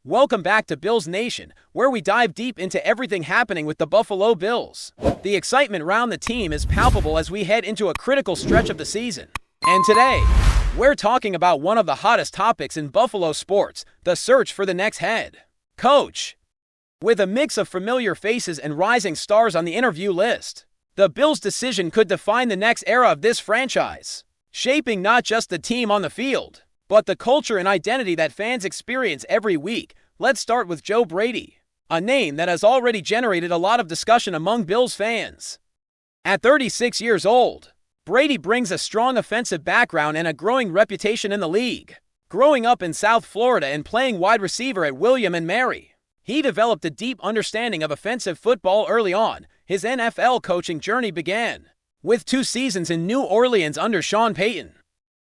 Welcome back to Bills Nation, where we dive deep into everything happening with the Buffalo Bills. The excitement around the team is palpable as we head into a critical stretch of the season. And today, we're talking about one of the hottest topics in Buffalo sports, the search for the next head coach. With a mix of familiar faces and rising stars on the interview list, the Bills' decision could define the next era of this franchise, shaping not just the team on the field, but the culture and identity that fans experience every week. Let's start with Joe Brady, a name that has already generated a lot of discussion among Bills fans. At 36 years old, Brady brings a strong offensive background and a growing reputation in the league. Growing up in South Florida and playing wide receiver at William and Mary, he developed a deep understanding of offensive football early on. His NFL coaching journey began with 2 seasons in New Orleans under Sean Payton,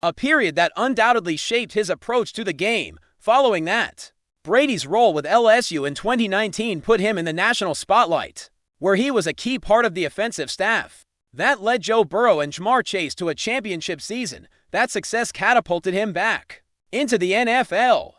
a period that undoubtedly shaped his approach to the game. Following that, Brady's role with LSU in 2019 put him in the national spotlight, where he was a key part of the offensive staff. That led Joe Burrow and Ja'Marr Chase to a championship season. That success catapulted him back into the NFL,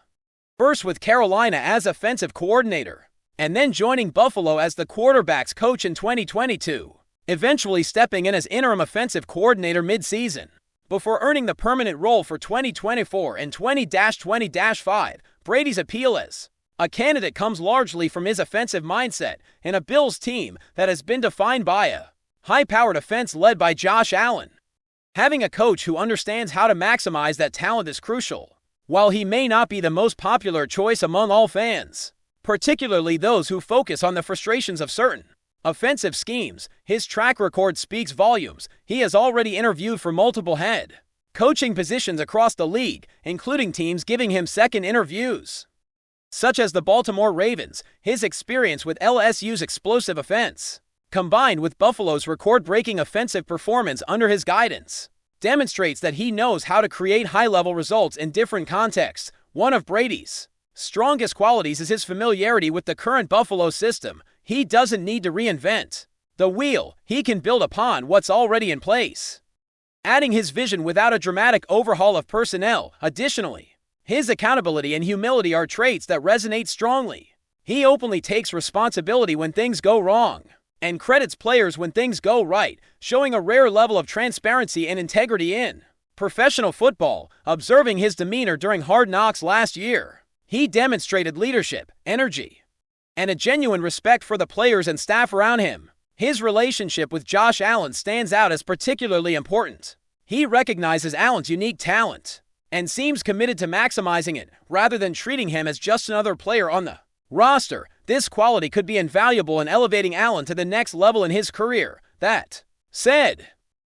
first with Carolina as offensive coordinator, and then joining Buffalo as the quarterback's coach in 2022, eventually stepping in as interim offensive coordinator mid-season, before earning the permanent role for 2024 and 20-20-5. Brady's appeal as a candidate comes largely from his offensive mindset and a Bills team that has been defined by a high-powered offense led by Josh Allen. Having a coach who understands how to maximize that talent is crucial. While he may not be the most popular choice among all fans, particularly those who focus on the frustrations of certain offensive schemes, his track record speaks volumes. He has already interviewed for multiple head coaching positions across the league, including teams giving him second interviews, such as the Baltimore Ravens. His experience with LSU's explosive offense, combined with Buffalo's record-breaking offensive performance under his guidance, demonstrates that he knows how to create high-level results in different contexts. One of Brady's strongest qualities is his familiarity with the current Buffalo system. He doesn't need to reinvent the wheel. He can build upon what's already in place, adding his vision without a dramatic overhaul of personnel. Additionally, his accountability and humility are traits that resonate strongly. He openly takes responsibility when things go wrong and credits players when things go right, showing a rare level of transparency and integrity in professional football. Observing his demeanor during Hard Knocks last year, he demonstrated leadership, energy, and a genuine respect for the players and staff around him. His relationship with Josh Allen stands out as particularly important. He recognizes Allen's unique talent and seems committed to maximizing it rather than treating him as just another player on the roster. This quality could be invaluable in elevating Allen to the next level in his career. That said,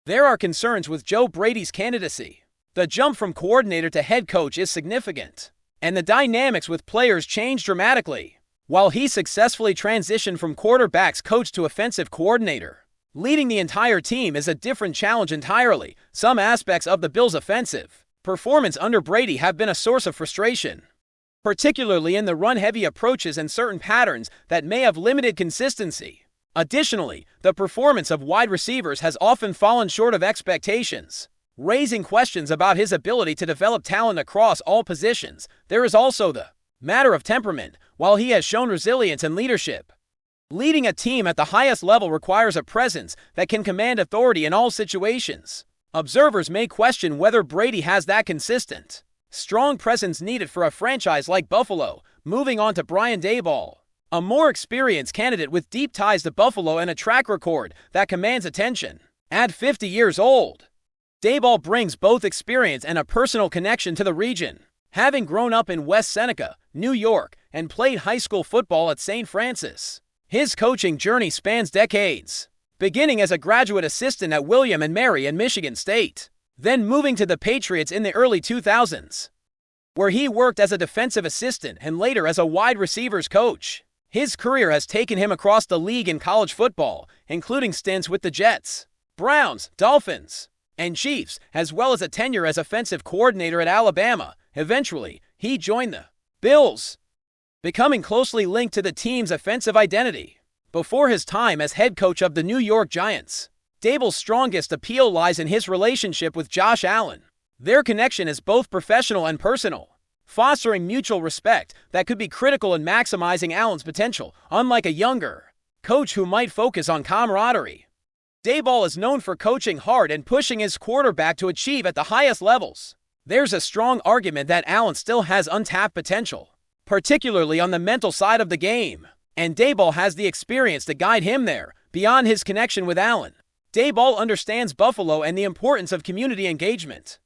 there are concerns with Joe Brady's candidacy. The jump from coordinator to head coach is significant, and the dynamics with players change dramatically. While he successfully transitioned from quarterback's coach to offensive coordinator, leading the entire team is a different challenge entirely. Some aspects of the Bills' offensive performance under Brady have been a source of frustration, particularly in the run-heavy approaches and certain patterns that may have limited consistency. Additionally, the performance of wide receivers has often fallen short of expectations, raising questions about his ability to develop talent across all positions. There is also the matter of temperament. While he has shown resilience and leadership, leading a team at the highest level requires a presence that can command authority in all situations. Observers may question whether Brady has that consistent, strong presence needed for a franchise like Buffalo. Moving on to Brian Daboll, a more experienced candidate with deep ties to Buffalo and a track record that commands attention. At 50 years old, Daboll brings both experience and a personal connection to the region. Having grown up in West Seneca, New York, and played high school football at St. Francis, his coaching journey spans decades, beginning as a graduate assistant at William and Mary and Michigan State, then moving to the Patriots in the early 2000s, where he worked as a defensive assistant and later as a wide receivers coach. His career has taken him across the league in college football, including stints with the Jets, Browns, Dolphins, and Chiefs, as well as a tenure as offensive coordinator at Alabama. Eventually, he joined the Bills, becoming closely linked to the team's offensive identity. Before his time as head coach of the New York Giants, Daboll's strongest appeal lies in his relationship with Josh Allen. Their connection is both professional and personal. fostering mutual respect that could be critical in maximizing Allen's potential, unlike a younger coach who might focus on camaraderie. Daboll is known for coaching hard and pushing his quarterback to achieve at the highest levels. There's a strong argument that Allen still has untapped potential, particularly on the mental side of the game, and Daboll has the experience to guide him there. Beyond his connection with Allen, Daboll understands Buffalo and the importance of community engagement,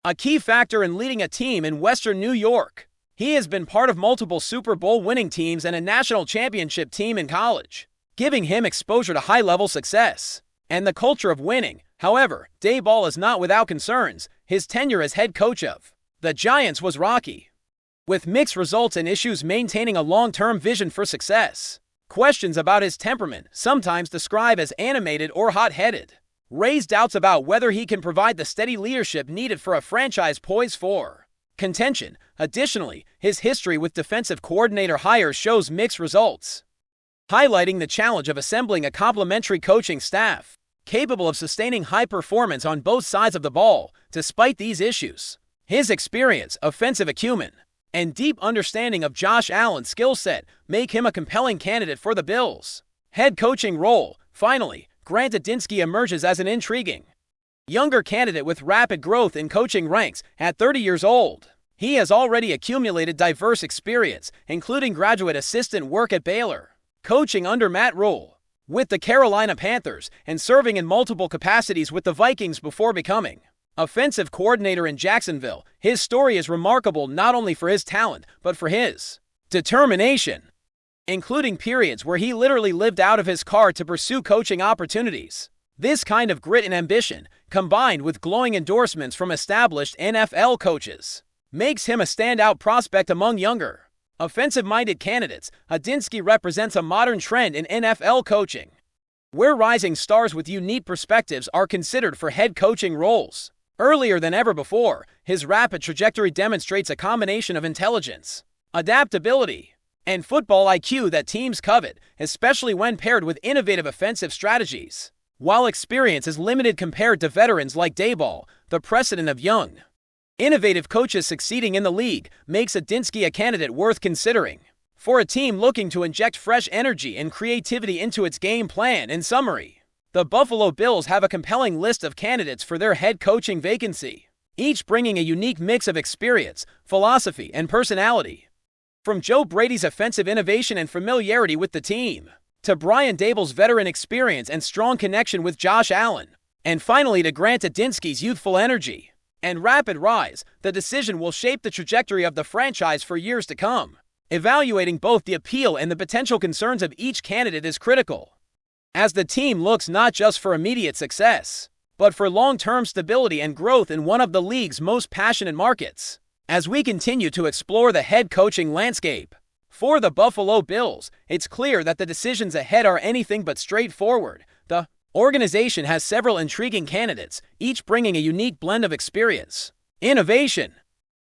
a key factor in leading a team in Western New York. He has been part of multiple Super Bowl winning teams and a national championship team in college, giving him exposure to high-level success and the culture of winning. However, Daboll is not without concerns. His tenure as head coach of the Giants was rocky, with mixed results and issues maintaining a long-term vision for success. Questions about his temperament, sometimes described as animated or hot-headed, raise doubts about whether he can provide the steady leadership needed for a franchise poised for contention. Additionally, his history with defensive coordinator hires shows mixed results, highlighting the challenge of assembling a complementary coaching staff capable of sustaining high performance on both sides of the ball. Despite these issues, his experience, offensive acumen, and deep understanding of Josh Allen's skill set make him a compelling candidate for the Bills' head coaching role. Finally, Grant Adinski emerges as an intriguing younger candidate with rapid growth in coaching ranks. At 30 years old, he has already accumulated diverse experience, including graduate assistant work at Baylor, coaching under Matt Rule with the Carolina Panthers, and serving in multiple capacities with the Vikings before becoming offensive coordinator in Jacksonville. His story is remarkable not only for his talent, but for his determination, including periods where he literally lived out of his car to pursue coaching opportunities. This kind of grit and ambition, combined with glowing endorsements from established NFL coaches, makes him a standout prospect among younger, offensive-minded candidates. Adinski represents a modern trend in NFL coaching, where rising stars with unique perspectives are considered for head coaching roles. Earlier than ever before, his rapid trajectory demonstrates a combination of intelligence, adaptability, and football IQ that teams covet, especially when paired with innovative offensive strategies. While experience is limited compared to veterans like Daboll, the precedent of young, innovative coaches succeeding in the league makes Adinski a candidate worth considering for a team looking to inject fresh energy and creativity into its game plan. In summary, the Buffalo Bills have a compelling list of candidates for their head coaching vacancy, each bringing a unique mix of experience, philosophy, and personality. From Joe Brady's offensive innovation and familiarity with the team, to Brian Daboll's veteran experience and strong connection with Josh Allen, and finally to Grant Adinski's youthful energy and rapid rise, the decision will shape the trajectory of the franchise for years to come. Evaluating both the appeal and the potential concerns of each candidate is critical, as the team looks not just for immediate success, but for long-term stability and growth in one of the league's most passionate markets. As we continue to explore the head coaching landscape for the Buffalo Bills, it's clear that the decisions ahead are anything but straightforward. The organization has several intriguing candidates, each bringing a unique blend of experience, innovation,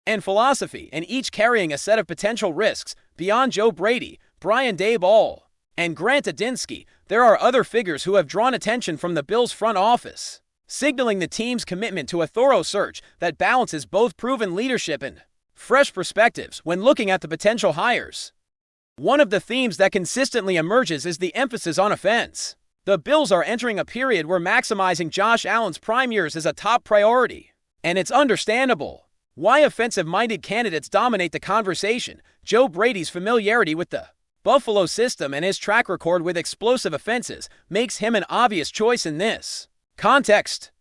and philosophy, and each carrying a set of potential risks. Beyond Joe Brady, Brian Daboll, and Grant Adinski, there are other figures who have drawn attention from the Bills front office, signaling the team's commitment to a thorough search that balances both proven leadership and fresh perspectives. When looking at the potential hires, one of the themes that consistently emerges is the emphasis on offense. The Bills are entering a period where maximizing Josh Allen's prime years is a top priority, and it's understandable why offensive-minded candidates dominate the conversation. Joe Brady's familiarity with the Buffalo system and his track record with explosive offenses makes him an obvious choice in this context.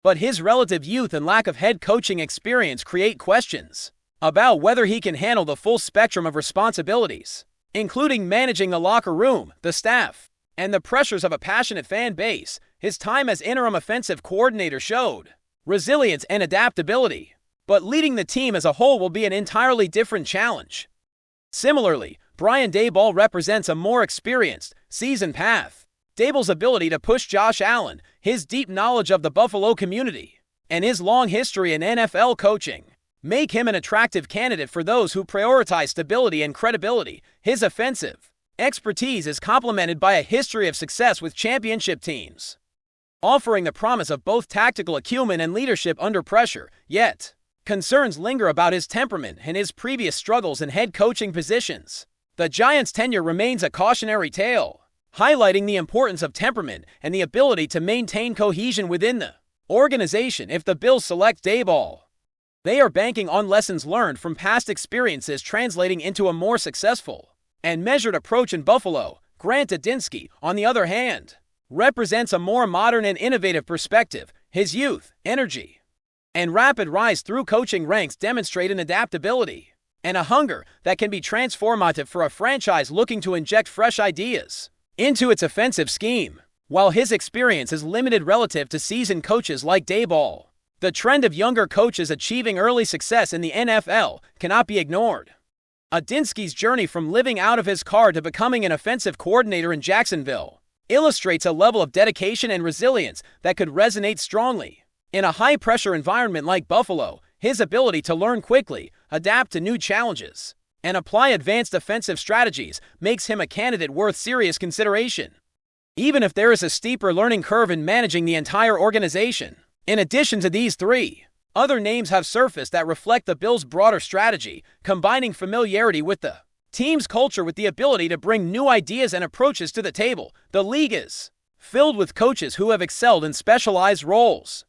But his relative youth and lack of head coaching experience create questions about whether he can handle the full spectrum of responsibilities, including managing the locker room, the staff, and the pressures of a passionate fan base. His time as interim offensive coordinator showed resilience and adaptability, but leading the team as a whole will be an entirely different challenge. Similarly, Brian Daboll represents a more experienced, seasoned path. Daboll's ability to push Josh Allen, his deep knowledge of the Buffalo community, and his long history in NFL coaching make him an attractive candidate for those who prioritize stability and credibility. His offensive expertise is complemented by a history of success with championship teams, offering the promise of both tactical acumen and leadership under pressure. Yet, Concerns linger about his temperament and his previous struggles in head coaching positions. The Giants' tenure remains a cautionary tale, highlighting the importance of temperament and the ability to maintain cohesion within the organization if the Bills select BRAWL. They are banking on lessons learned from past experiences translating into a more successful and measured approach in Buffalo. Grant Adinsky, on the other hand, represents a more modern and innovative perspective. His youth, energy, and rapid rise through coaching ranks demonstrate an adaptability and a hunger that can be transformative for a franchise looking to inject fresh ideas into its offensive scheme. While his experience is limited relative to seasoned coaches like BRAWL, the trend of younger coaches achieving early success in the NFL cannot be ignored. Adinsky's journey from living out of his car to becoming an offensive coordinator in Jacksonville illustrates a level of dedication and resilience that could resonate strongly. In a high-pressure environment like Buffalo, his ability to learn quickly, adapt to new challenges, and apply advanced offensive strategies makes him a candidate worth serious consideration, even if there is a steeper learning curve in managing the entire organization. In addition to these three, other names have surfaced that reflect the Bills' broader strategy, combining familiarity with the team's culture with the ability to bring new ideas and approaches to the table. The league is filled with coaches who have excelled in specialized roles,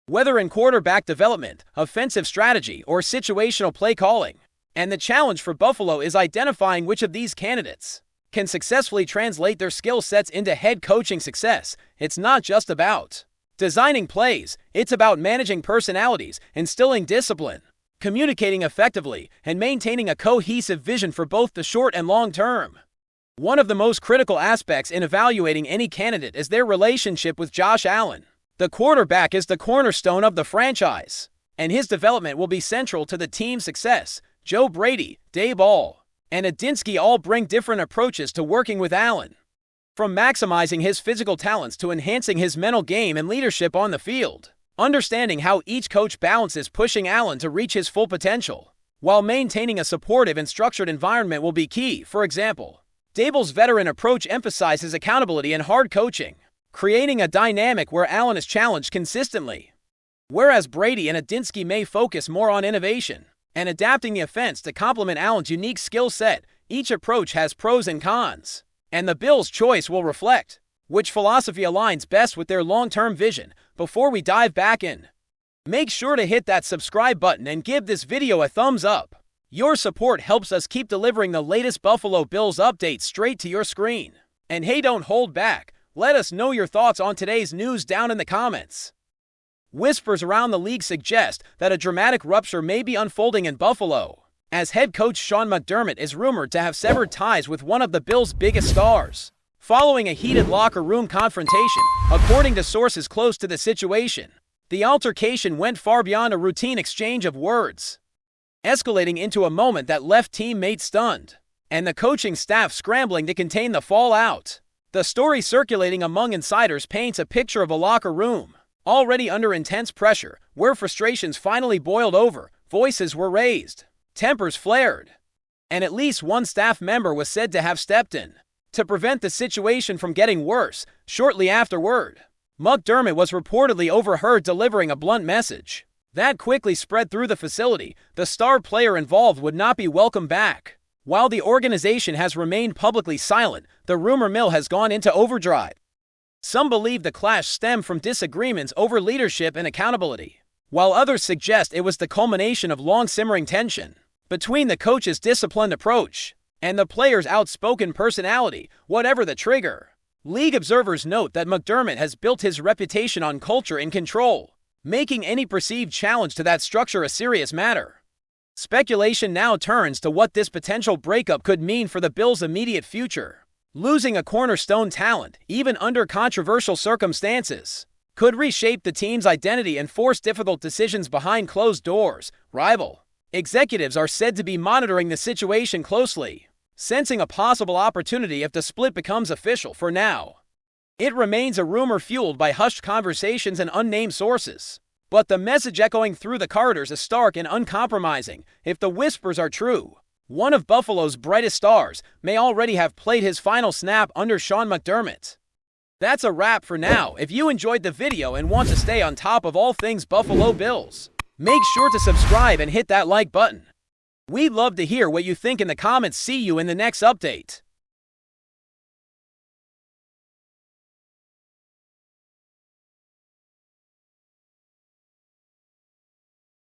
whether in quarterback development, offensive strategy, or situational play calling. And the challenge for Buffalo is identifying which of these candidates can successfully translate their skill sets into head coaching success. It's not just about designing plays, it's about managing personalities, instilling discipline, communicating effectively, and maintaining a cohesive vision for both the short and long term. One of the most critical aspects in evaluating any candidate is their relationship with Josh Allen. The quarterback is the cornerstone of the franchise, and his development will be central to the team's success. Joe Brady, BRAWL, and Adinsky all bring different approaches to working with Allen, from maximizing his physical talents to enhancing his mental game and leadership on the field. Understanding how each coach balances pushing Allen to reach his full potential while maintaining a supportive and structured environment will be key. For example, BRAWL's veteran approach emphasizes accountability and hard coaching, creating a dynamic where Allen is challenged consistently, whereas Brady and Adinsky may focus more on innovation and adapting the offense to complement Allen's unique skill set. Each approach has pros and cons, and the Bills' choice will reflect which philosophy aligns best with their long-term vision. Before we dive back in, make sure to hit that subscribe button and give this video a thumbs up. Your support helps us keep delivering the latest Buffalo Bills updates straight to your screen. And hey, don't hold back. Let us know your thoughts on today's news down in the comments. Whispers around the league suggest that a dramatic rupture may be unfolding in Buffalo, as head coach Sean McDermott is rumored to have severed ties with one of the Bills' biggest stars, following a heated locker room confrontation. According to sources close to the situation, the altercation went far beyond a routine exchange of words, escalating into a moment that left teammates stunned and the coaching staff scrambling to contain the fallout. The story circulating among insiders paints a picture of a locker room already under intense pressure, where frustrations finally boiled over, voices were raised, tempers flared, and at least one staff member was said to have stepped in to prevent the situation from getting worse. Shortly afterward, McDermott was reportedly overheard delivering a blunt message that quickly spread through the facility. The star player involved would not be welcome back. While the organization has remained publicly silent, the rumor mill has gone into overdrive. Some believe the clash stemmed from disagreements over leadership and accountability, while others suggest it was the culmination of long-simmering tension between the coach's disciplined approach and the player's outspoken personality. Whatever the trigger, league observers note that McDermott has built his reputation on culture and control, making any perceived challenge to that structure a serious matter. Speculation now turns to what this potential breakup could mean for the Bills' immediate future. Losing a cornerstone talent, even under controversial circumstances, could reshape the team's identity and force difficult decisions behind closed doors. Rival executives are said to be monitoring the situation closely, sensing a possible opportunity if the split becomes official. For now, it remains a rumor fueled by hushed conversations and unnamed sources, but the message echoing through the corridors is stark and uncompromising. If the whispers are true, one of Buffalo's brightest stars may already have played his final snap under Sean McDermott. That's a wrap for now. If you enjoyed the video and want to stay on top of all things Buffalo Bills, Make sure to subscribe and hit that like button. We'd love to hear what you think in the comments. See you in the next update.